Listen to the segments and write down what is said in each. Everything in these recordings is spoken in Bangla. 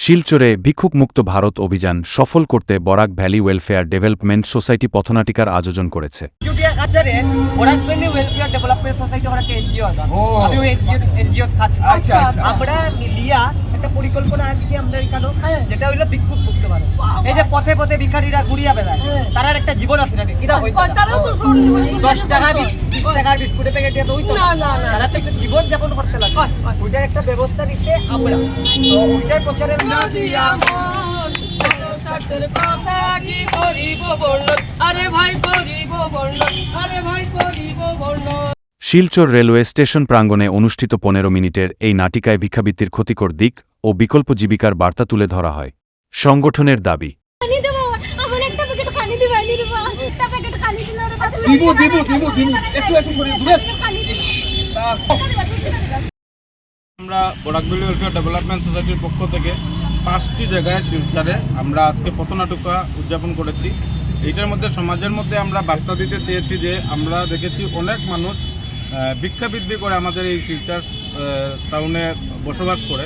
শিলচরে ভিক্ষুকমুক্ত ভারত অভিযান সফল করতে Barak valley welfare development society পথনাটিকার আয়োজন করেছে। Barak valley welfare development society একটা এনজিও আছে। আমি ওই এনজিও কাজ করছি। আমরা মিলিয়া একটা পরিকল্পনা আনছি আমরা এখানে, যেটা হইলো ভিক্ষুক মুক্ত ভারত। এই যে পথে পথে ভিখারিরা ঘুরিয়া বেড়ায়, তারার একটা জীবন আছে নাকি? কিরা হইতো তারাও তো 10 টাকা 20 টাকার বিস্কুটের প্যাকেট দিয়ে তো হইতো না, তারা তো একটা জীবন যাপন করতে লাগে। ওইটার একটা ব্যবস্থা নিতে আমরা তো ওইটার প্রচারের শিলচর রেলওয়ে স্টেশন প্রাঙ্গণে অনুষ্ঠিত 15 মিনিটের এই নাটিকায় ভিক্ষাবৃত্তির ক্ষতিকর দিক ও বিকল্প জীবিকার বার্তা তুলে ধরা হয়। সংগঠনের দাবি, আমরা বরাক ভ্যালি ওয়েলফেয়ার ডেভেলপমেন্ট সোসাইটির পক্ষ থেকে 5টি জায়গায় শিলচরে আমরা আজকে পথনাটিকা উদযাপন করেছি। এইটার মধ্যে সমাজের মধ্যে আমরা বার্তা দিতে চেয়েছি যে আমরা দেখেছি অনেক মানুষ ভিক্ষাবৃত্তি করে আমাদের এই শিলচর টাউনে বসবাস করে।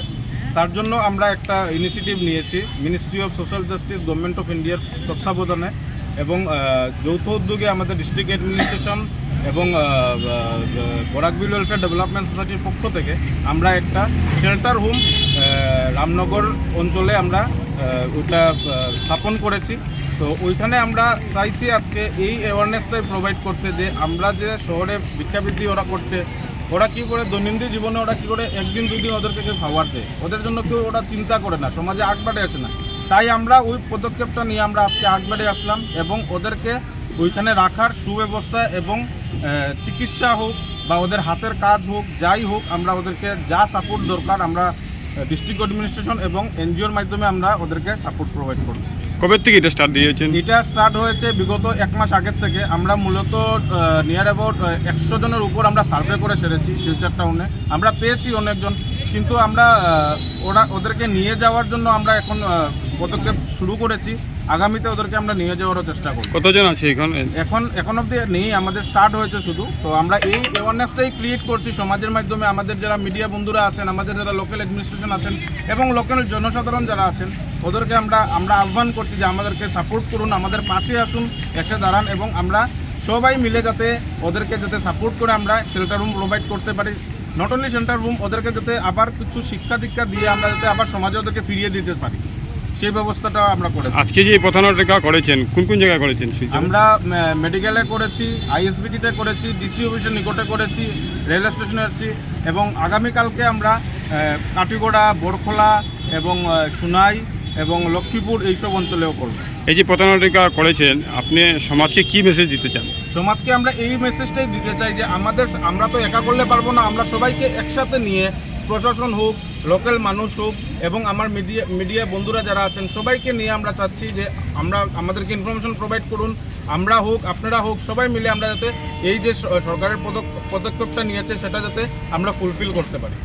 তার জন্য আমরা একটা ইনিশিয়েটিভ নিয়েছি ministry of social justice government of ইন্ডিয়ার তত্ত্বাবধানে এবং যৌথ উদ্যোগে আমাদের ডিস্ট্রিক্ট অ্যাডমিনিস্ট্রেশন এবং বরাক ভ্যালি ওয়েলফেয়ার ডেভেলপমেন্ট সোসাইটির পক্ষ থেকে আমরা একটা শেল্টার হোম রামনগর অঞ্চলে আমরা ওটা স্থাপন করেছি। তো ওইখানে আমরা চাইছি আজকে এই অ্যাওয়ারনেসটাই প্রোভাইড করতে যে আমরা যে শহরে ভিক্ষাবৃত্তি ওরা করছে, ওরা কী করে দৈনন্দিন জীবনে ওরা কী করে একদিন দুদিন ওদেরকে কেউ খাবার দেয়, ওদের জন্য কেউ ওরা চিন্তা করে না, সমাজে আগবাড়ে আসে না। তাই আমরা ওই পদক্ষেপটা নিয়ে আমরা আজকে আগবাড়ে আসলাম এবং ওদেরকে ওইখানে রাখার সুব্যবস্থা এবং চিকিৎসা হোক বা ওদের হাতের কাজ হোক যাই হোক, আমরা ওদেরকে যা সাপোর্ট দরকার আমরা ডিস্ট্রিক্ট অ্যাডমিনিস্ট্রেশন এবং এনজিওর মাধ্যমে আমরা ওদেরকে সাপোর্ট প্রোভাইড করব। কবে থেকে এটা স্টার্ট দিয়েছেন? এটা স্টার্ট হয়েছে বিগত 1 মাস আগের থেকে। আমরা মূলত নিয়ার অ্যাবাউট 100 জনের উপর আমরা সার্ভে করে সেরেছি শিলচর টাউনে। আমরা পেয়েছি অনেকজন, কিন্তু আমরা ওদেরকে নিয়ে যাওয়ার জন্য আমরা এখন পদক্ষেপ শুরু করেছি। আগামীতে ওদেরকে আমরা নিয়ে যাওয়ারও চেষ্টা করব। কতজন আছে এখন অবধি নেই, আমাদের স্টার্ট হয়েছে শুধু। তো আমরা এই অ্যাওয়ারনেসটাই ক্রিয়েট করছি সমাজের মাধ্যমে। আমাদের যারা মিডিয়া বন্ধুরা আছেন, আমাদের যারা লোকাল অ্যাডমিনিস্ট্রেশন আছেন এবং লোকাল জনসাধারণ যারা আছেন, ওদেরকে আমরা আহ্বান করছি যে আমাদেরকে সাপোর্ট করুন, আমাদের পাশে আসুন, এসে দাঁড়ান এবং আমরা সবাই মিলে যাতে ওদেরকে যাতে সাপোর্ট করে আমরা শেল্টার রুম প্রোভাইড করতে পারি। নট অনলি শেল্টার রুম, ওদেরকে যাতে আবার কিছু শিক্ষা দীক্ষা দিয়ে আমরা যাতে আবার সমাজে ওদেরকে ফিরিয়ে দিতে পারি, সেই ব্যবস্থাটা আমরা করেছি। আজকে যে পথনাটিকা করেছেন কোন কোন জায়গায় করেছেন? আমরা মেডিকেলে করেছি, আইএসবিটিতে করেছি, ডিসি অফিসের নিকটে করেছি, রেল স্টেশনে করেছি এবং আগামীকালকে আমরা কাটিগড়া, বড়খোলা এবং সুনাই এবং লক্ষ্মীপুর এইসব অঞ্চলেও করব। এই যে পথনাটিকা করেছেন, আপনি সমাজকে কি মেসেজ দিতে চান? সমাজকে আমরা এই মেসেজটাই দিতে চাই যে আমরা তো একা করলে পারবো না, আমরা সবাইকে একসাথে নিয়ে প্রশাসন হোক, লোকাল মানুষ হোক এবং আমার মিডিয়া বন্ধুরা যারা আছেন সবাইকে নিয়ে আমরা চাচ্ছি যে আমাদেরকে ইনফরমেশন প্রোভাইড করুন, আমরা হোক আপনারা হোক সবাই মিলে আমরা যাতে এই যে সরকারের পদক্ষেপটা নিয়েছে সেটা যাতে আমরা ফুলফিল করতে পারি।